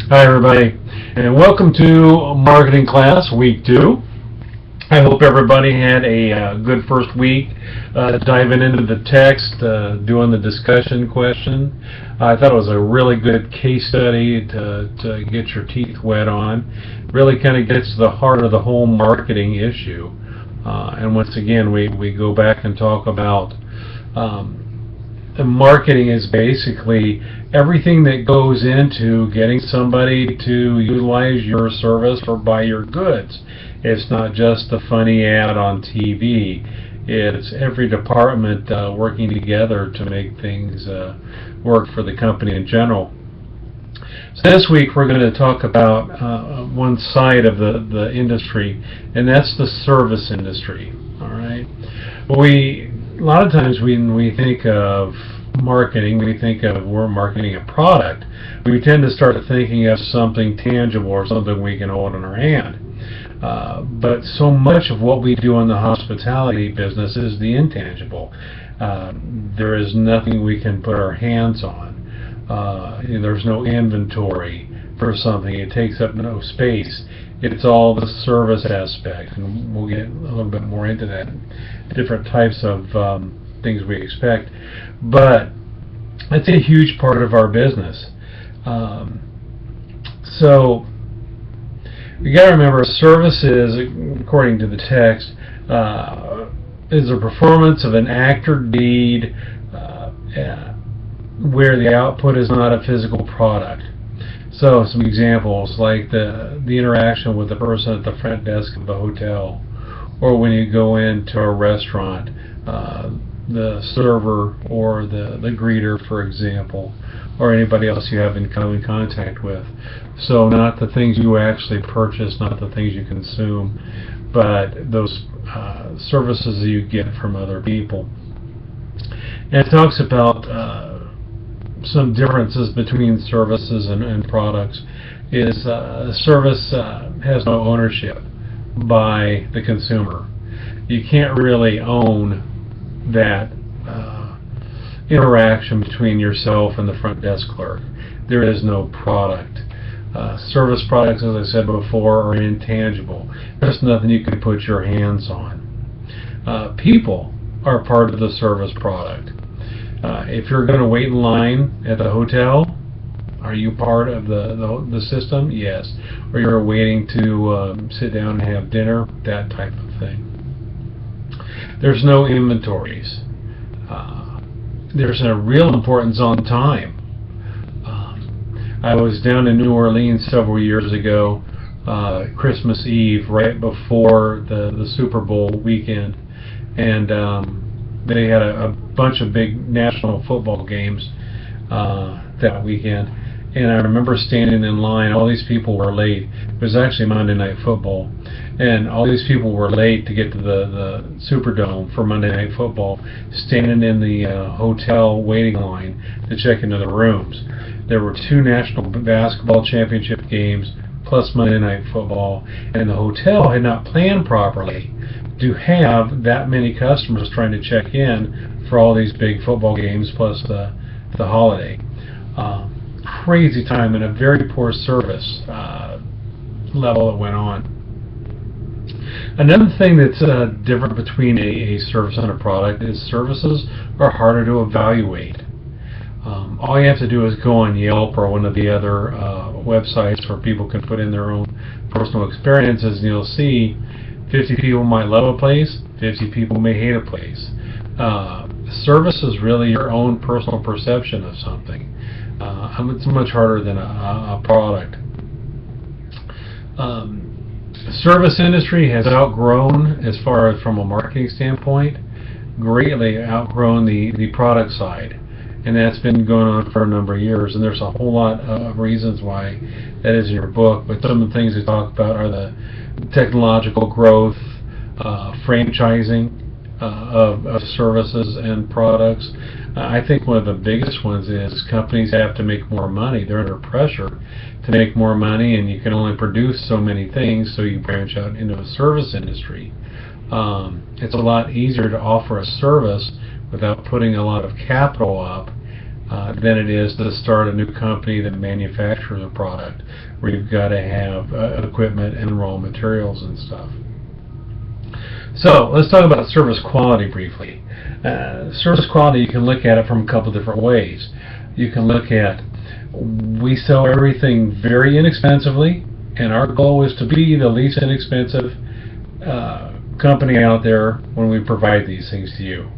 Hi everybody, and welcome to marketing class week 2. I hope everybody had a good first week diving into the text, doing the discussion question. I thought it was a really good case study to get your teeth wet on. Really kind of gets to the heart of the whole marketing issue. And once again, we go back and talk about marketing is basically everything that goes into getting somebody to utilize your service or buy your goods. It's not just the funny ad on TV. It's every department working together to make things work for the company in general. So this week we're going to talk about one side of the industry, and that's the service industry. All right. A lot of times when we think of marketing, we think of we're marketing a product. We tend to start thinking of something tangible or something we can hold in our hand. But so much of what we do in the hospitality business is the intangible. There is nothing we can put our hands on. There's no inventory for something. It takes up no space. It's all the service aspect, and we'll get a little bit more into that, different types of things we expect. But it's a huge part of our business. So you got to remember, services, according to the text, is a performance of an act or deed where the output is not a physical product. So some examples like the interaction with the person at the front desk of a hotel, or when you go into a restaurant, the server or the greeter, for example, or anybody else you have in contact with. So not the things you actually purchase, not the things you consume, but those services that you get from other people. And it talks about some differences between services and products. Is service has no ownership by the consumer. You can't really own that interaction between yourself and the front desk clerk. There is no product. Service products, as I said before, are intangible. There's nothing you can put your hands on. People are part of the service product. If you're going to wait in line at the hotel, are you part of the system? Yes. Or you're waiting to sit down and have dinner, that type of thing. There's no inventories. There's a real importance on time. I was down in New Orleans several years ago, Christmas Eve, right before the Super Bowl weekend, and they had a bunch of big national football games that weekend. And I remember standing in line. All these people were late. It was actually Monday Night Football, and all these people were late to get to the Superdome for Monday Night Football, standing in the hotel waiting line to check into the rooms. There were 2 national basketball championship games plus Monday Night Football, and the hotel had not planned properly to have that many customers trying to check in for all these big football games plus the holiday. Crazy time and a very poor service level that went on. Another thing that's different between a service and a product is services are harder to evaluate. All you have to do is go on Yelp or one of the other websites where people can put in their own personal experiences, and you'll see 50 people might love a place, 50 people may hate a place. Service is really your own personal perception of something. It's much harder than a product. The service industry has outgrown, as far as from a marketing standpoint, greatly outgrown the product side. And that's been going on for a number of years, and there's a whole lot of reasons why that is in your book. But some of the things we talk about are the technological growth, franchising of services and products. I think one of the biggest ones is companies have to make more money. They're under pressure to make more money, and you can only produce so many things, so you branch out into a service industry. It's a lot easier to offer a service without putting a lot of capital up than it is to start a new company that manufactures a product where you've got to have equipment and raw materials and stuff. So let's talk about service quality briefly. Service quality, you can look at it from a couple different ways. You can look at, we sell everything very inexpensively, and our goal is to be the least inexpensive company out there when we provide these things to you.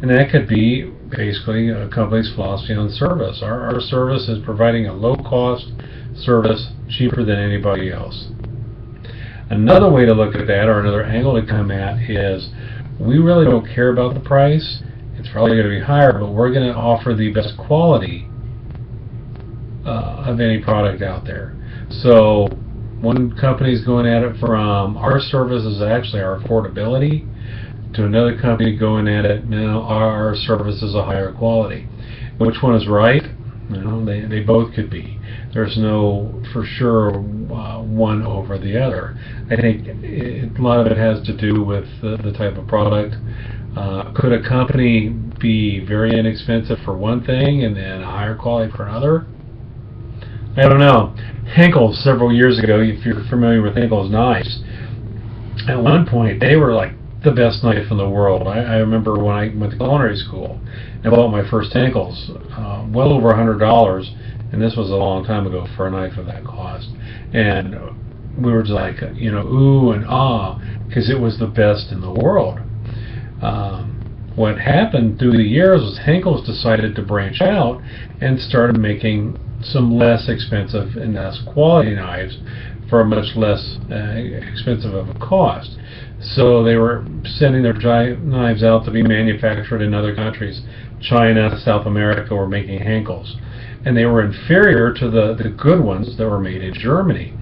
And that could be basically a company's philosophy on service. Our service is providing a low-cost service, cheaper than anybody else. Another way to look at that, or another angle to come at, is we really don't care about the price. It's probably going to be higher, but we're going to offer the best quality of any product out there. So one company's going at it from our service is actually our affordability, to another company going at it, now our service is a higher quality. Which one is right? They both could be. There's no for sure one over the other. I think a lot of it has to do with the type of product. Could a company be very inexpensive for one thing and then higher quality for another? I don't know. Henkel, several years ago, if you're familiar with Henkel's knives, at one point they were like the best knife in the world. I remember when I went to culinary school and bought my first Henkel's, well over $100, and this was a long time ago for a knife of that cost. And we were just like, ooh and ah, because it was the best in the world. What happened through the years was Henkel's decided to branch out and started making some less expensive and less quality knives for a much less expensive of a cost. So they were sending their giant knives out to be manufactured in other countries. China, South America were making Henkel's, and they were inferior to the good ones that were made in Germany.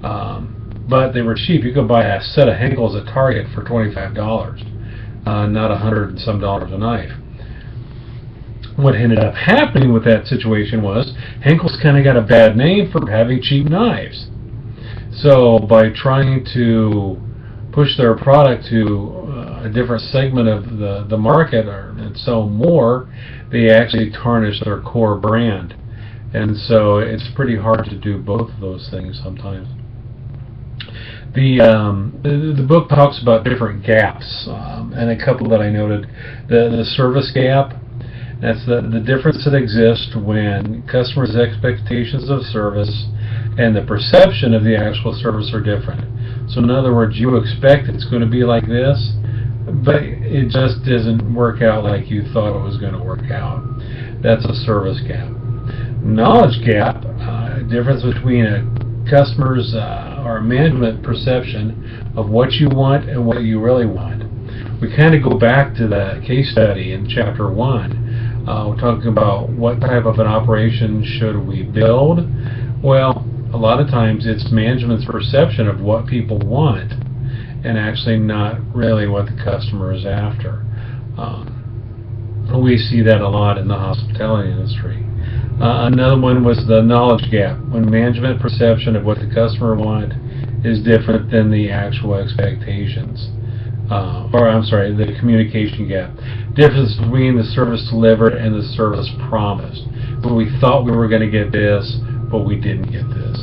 But they were cheap. You could buy a set of Henkel's at Target for $25, not $100 and some a knife. What ended up happening with that situation was Henkel's kind of got a bad name for having cheap knives. So by trying to push their product to a different segment of the market and sell more, they actually tarnish their core brand. And so it's pretty hard to do both of those things sometimes. The book talks about different gaps, and a couple that I noted. The service gap, that's the difference that exists when customers' expectations of service and the perception of the actual service are different. So in other words, you expect it's going to be like this, but it just doesn't work out like you thought it was going to work out. That's a service gap. Knowledge gap, difference between a customer's or management perception of what you want and what you really want. We kind of go back to the case study in chapter 1. We're talking about what type of an operation should we build. Well, a lot of times it's management's perception of what people want and actually not really what the customer is after. We see that a lot in the hospitality industry. Another one was the knowledge gap, when management perception of what the customer wants is different than the actual expectations. The communication gap. Difference between the service delivered and the service promised. When we thought we were going to get this, but we didn't get this.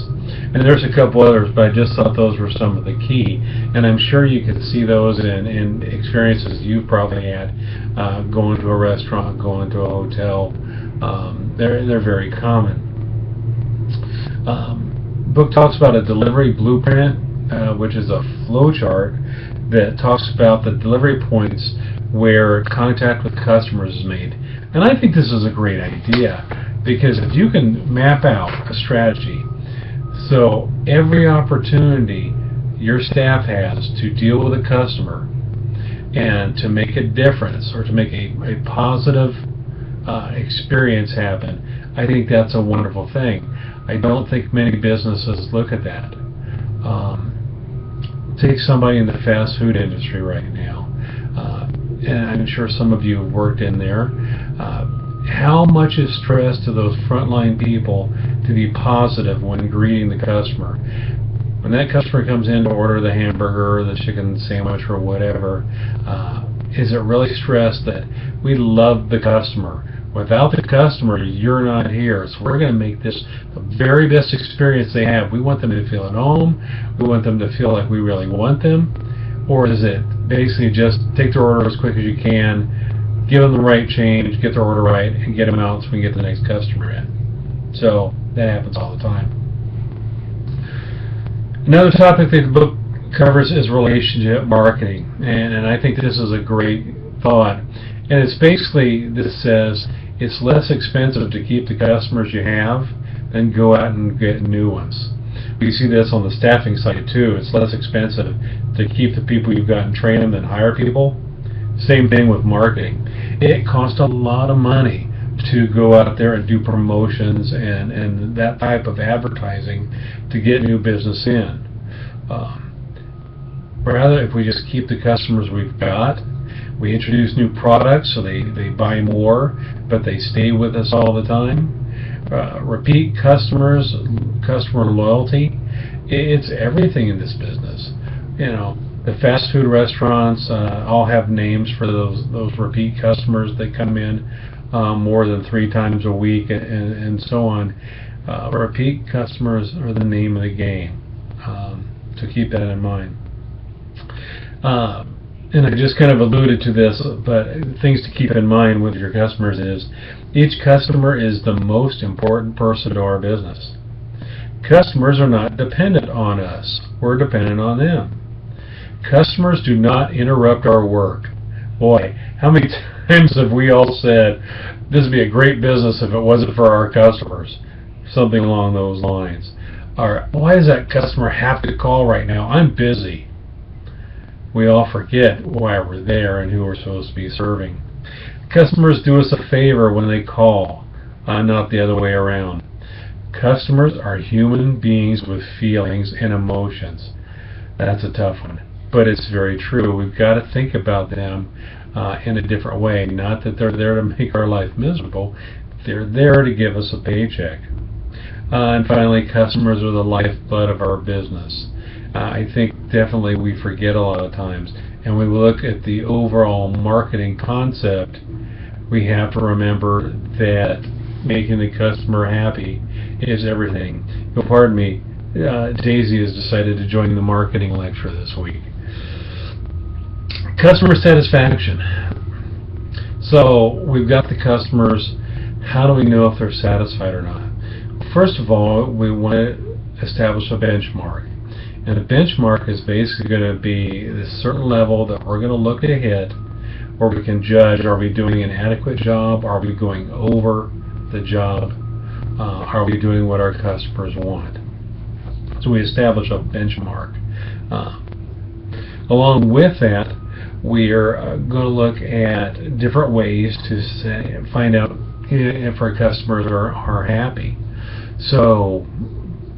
And there's a couple others, but I just thought those were some of the key. And I'm sure you could see those in experiences you've probably had, going to a restaurant, going to a hotel. They're very common. Book talks about a delivery blueprint, which is a flow chart that talks about the delivery points where contact with customers is made. And I think this is a great idea, because if you can map out a strategy, so every opportunity your staff has to deal with a customer and to make a difference or to make a positive experience happen, I think that's a wonderful thing. I don't think many businesses look at that. Take somebody in the fast food industry right now, and I'm sure some of you have worked in there. How much is stress to those frontline people to be positive when greeting the customer? When that customer comes in to order the hamburger or the chicken sandwich or whatever, is it really stressed that we love the customer? Without the customer, you're not here. So we're going to make this the very best experience they have. We want them to feel at home. We want them to feel like we really want them. Or is it basically just take their order as quick as you can, give them the right change, get their order right, and get them out so we can get the next customer in? So that happens all the time. Another topic that the book covers is relationship marketing, and I think this is a great thought. And it's basically, this says, it's less expensive to keep the customers you have than go out and get new ones. We see this on the staffing side too. It's less expensive to keep the people you've got and train them than hire people. Same thing with marketing. It costs a lot of money to go out there and do promotions and that type of advertising to get new business in. Rather, if we just keep the customers we've got, we introduce new products so they buy more, but they stay with us all the time. Repeat customers, customer loyalty, it's everything in this business. You know, the fast food restaurants all have names for those repeat customers that come in more than 3 times a week and so on. Repeat customers are the name of the game, so keep that in mind. And I just kind of alluded to this, but things to keep in mind with your customers is each customer is the most important person to our business. Customers are not dependent on us. We're dependent on them. Customers do not interrupt our work. Boy, how many times have we all said, this would be a great business if it wasn't for our customers? Something along those lines. Or, why does that customer have to call right now? I'm busy. We all forget why we're there and who we're supposed to be serving. Customers do us a favor when they call, not the other way around. Customers are human beings with feelings and emotions. That's a tough one, but it's very true. We've got to think about them in a different way. Not that they're there to make our life miserable. They're there to give us a paycheck. And finally, customers are the lifeblood of our business. I think definitely we forget a lot of times, and when we look at the overall marketing concept, we have to remember that making the customer happy is everything. You'll pardon me, Daisy has decided to join the marketing lecture this week. Customer satisfaction. So we've got the customers. How do we know if they're satisfied or not? First of all, we want to establish a benchmark. And a benchmark is basically going to be a certain level that we're going to look to hit, where we can judge, are we doing an adequate job? Are we going over the job? Are we doing what our customers want? So we establish a benchmark. Along with that, we are going to look at different ways to find out if our customers are happy. So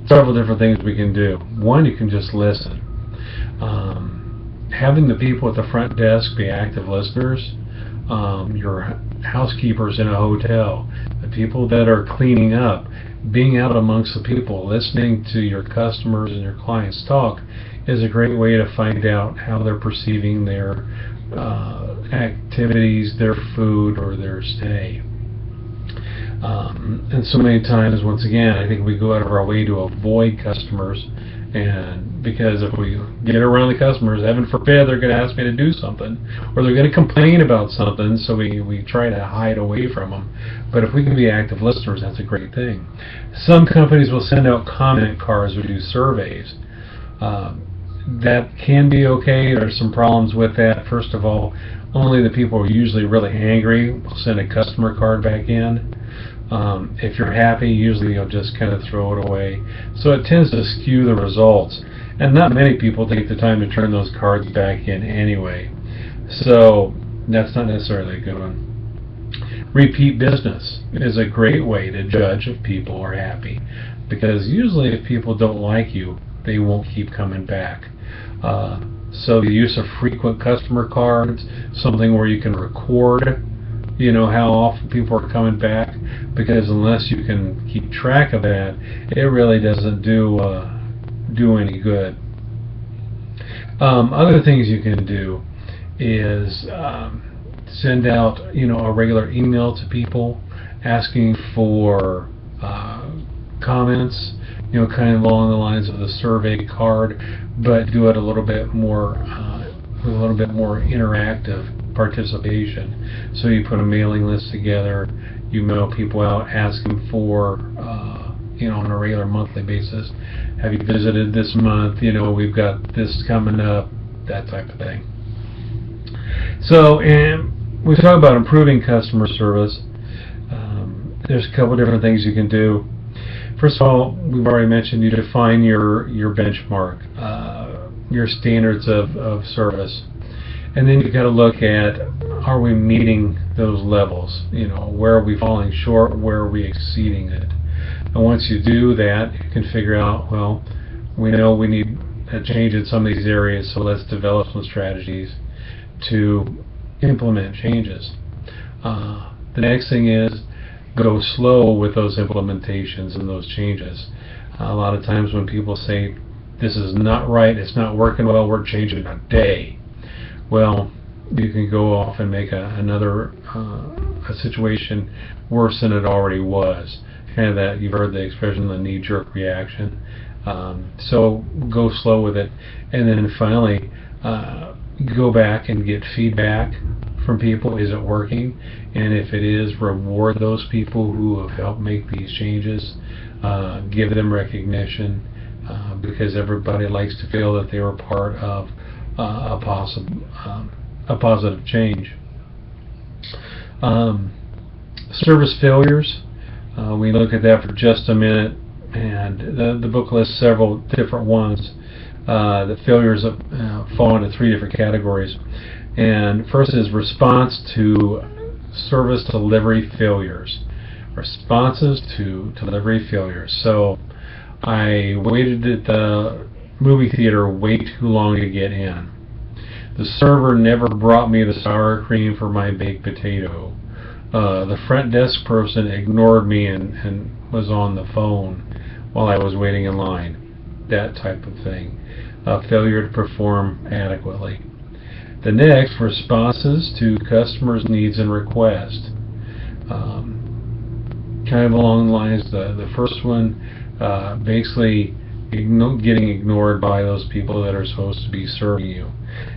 several different things we can do. One, you can just listen. Having the people at the front desk be active listeners, your housekeepers in a hotel, the people that are cleaning up, being out amongst the people, listening to your customers and your clients talk is a great way to find out how they're perceiving their activities, their food, or their stay. And so many times, once again, I think we go out of our way to avoid customers, and because if we get around the customers, heaven forbid, they're going to ask me to do something, or they're going to complain about something, so we try to hide away from them. But if we can be active listeners, that's a great thing. Some companies will send out comment cards or do surveys. That can be okay. There's some problems with that. First of all, only the people who are usually really angry will send a customer card back in. If you're happy, usually you'll just kind of throw it away. So it tends to skew the results. And not many people take the time to turn those cards back in anyway. So that's not necessarily a good one. Repeat business is a great way to judge if people are happy. Because usually if people don't like you, they won't keep coming back. So the use of frequent customer cards, something where you can record how often people are coming back, because unless you can keep track of that, it really doesn't do any good. Other things you can do is send out a regular email to people. asking for comments, kind of along the lines of the survey card, but do it a little bit more interactive participation. So you put a mailing list together, you mail people out asking for, on a regular monthly basis, have you visited this month? We've got this coming up, that type of thing. So, and we talk about improving customer service. There's a couple different things you can do. First of all, we've already mentioned you define your benchmark, your standards of service. And then you've got to look at, are we meeting those levels? Where are we falling short? Where are we exceeding it? And once you do that, you can figure out, well, we know we need a change in some of these areas, so let's develop some strategies to implement changes. The next thing is go slow with those implementations and those changes. A lot of times when people say, this is not right, it's not working well, we're changing in a day. Well, you can go off and make another situation worse than it already was. Kind of that, you've heard the expression, the knee-jerk reaction. So go slow with it, and then finally go back and get feedback from people. Is it working? And if it is, reward those people who have helped make these changes. Give them recognition, because everybody likes to feel that they were part of a positive change. Service failures. We look at that for just a minute, and the book lists several different ones. The failures fall into three different categories. And first is response to service delivery failures. Responses to delivery failures. So I waited at the movie theater way too long to get in. The server never brought me the sour cream for my baked potato. The front desk person ignored me and was on the phone while I was waiting in line. That type of thing. Failure to perform adequately. The next, responses to customers' needs and requests. Kind of along the lines, the first one, basically getting ignored by those people that are supposed to be serving you.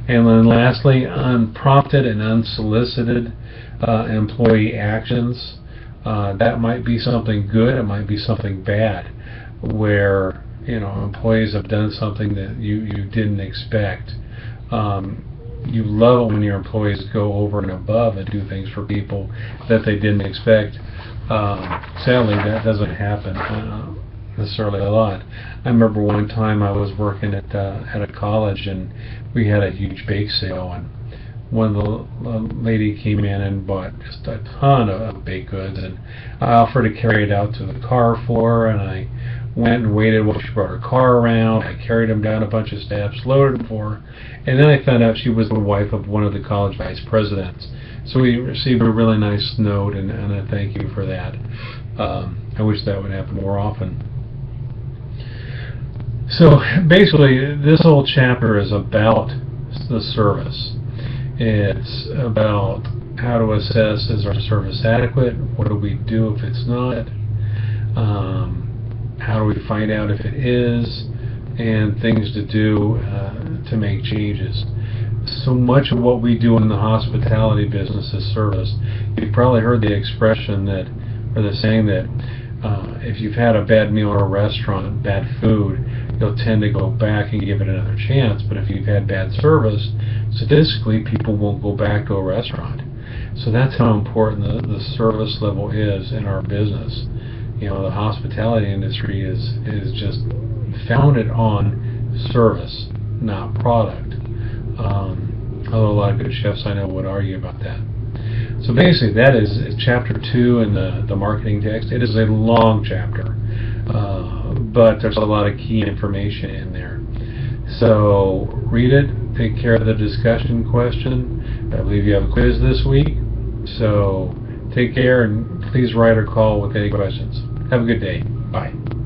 And then lastly, unprompted and unsolicited employee actions. That might be something good, it might be something bad, where employees have done something that you didn't expect. You love it when your employees go over and above and do things for people that they didn't expect. Sadly, that doesn't happen necessarily a lot. I remember one time I was working at a college, and we had a huge bake sale, and one of the lady came in and bought just a ton of baked goods, and I offered to carry it out to the car for her, and I went and waited while she brought her car around. I carried them down a bunch of steps, loaded them for her, and then I found out she was the wife of one of the college vice presidents. So we received a really nice note and a thank you for that. I wish that would happen more often. So basically, this whole chapter is about the service. It's about how to assess, is our service adequate? What do we do if it's not? How do we find out if it is? And things to do to make changes. So much of what we do in the hospitality business is service. You've probably heard the expression that, or the saying that, if you've had a bad meal at a restaurant, bad food, you'll tend to go back and give it another chance. But if you've had bad service, statistically, people won't go back to a restaurant. So that's how important the service level is in our business. The hospitality industry is just founded on service, not product. Although a lot of good chefs I know would argue about that. So basically, that is chapter 2 in the marketing text. It is a long chapter, but there's a lot of key information in there. So read it, take care of the discussion question. I believe you have a quiz this week. So take care, and please write or call with any questions. Have a good day. Bye.